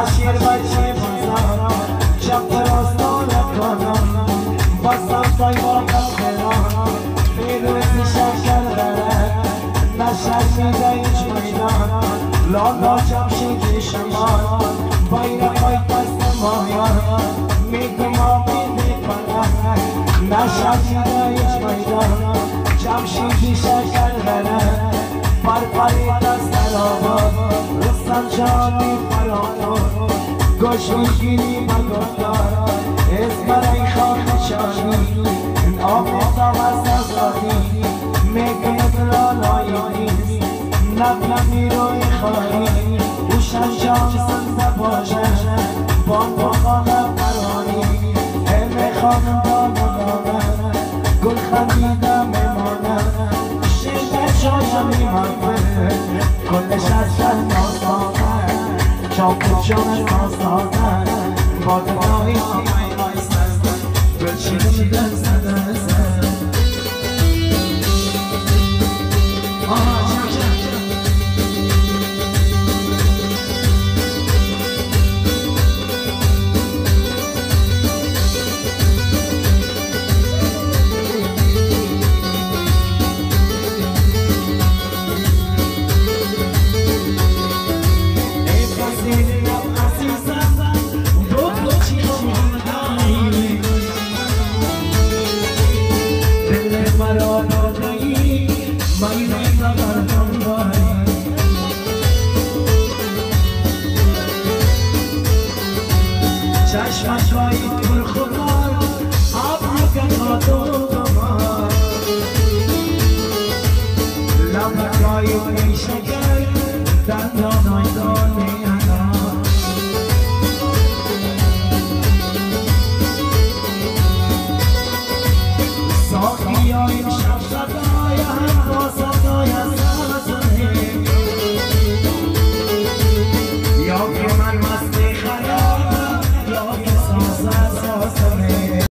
شیر بچه بازار شب راستان کنم بازم پای واقع خیران پیروزی شکر داره نشد میده هیچ میدان لالا جمشید شمان بایر پای دست مایان میگم آمین میکنم نشد میده هیچ میدان جمشیدی شکر داره پرپری دست آباد رستم جانی فرانو گوش میگیری مگفتار از برای خاک شانی آموزا و سزادی میگه لالایی نیست نبی روی خواهی اوشن جان سنده باشه بان بخانه فرانی همه خانم دامدانه گل خندیده میمانه شیده جایم میمانه کلش از شد ناستانه چاپ جان ناستانه بادنایی آمای آیستن گلچین میدن زده زده چشمش رایی پر خمار آبی کاتو دمار لبک رایی شکر دندان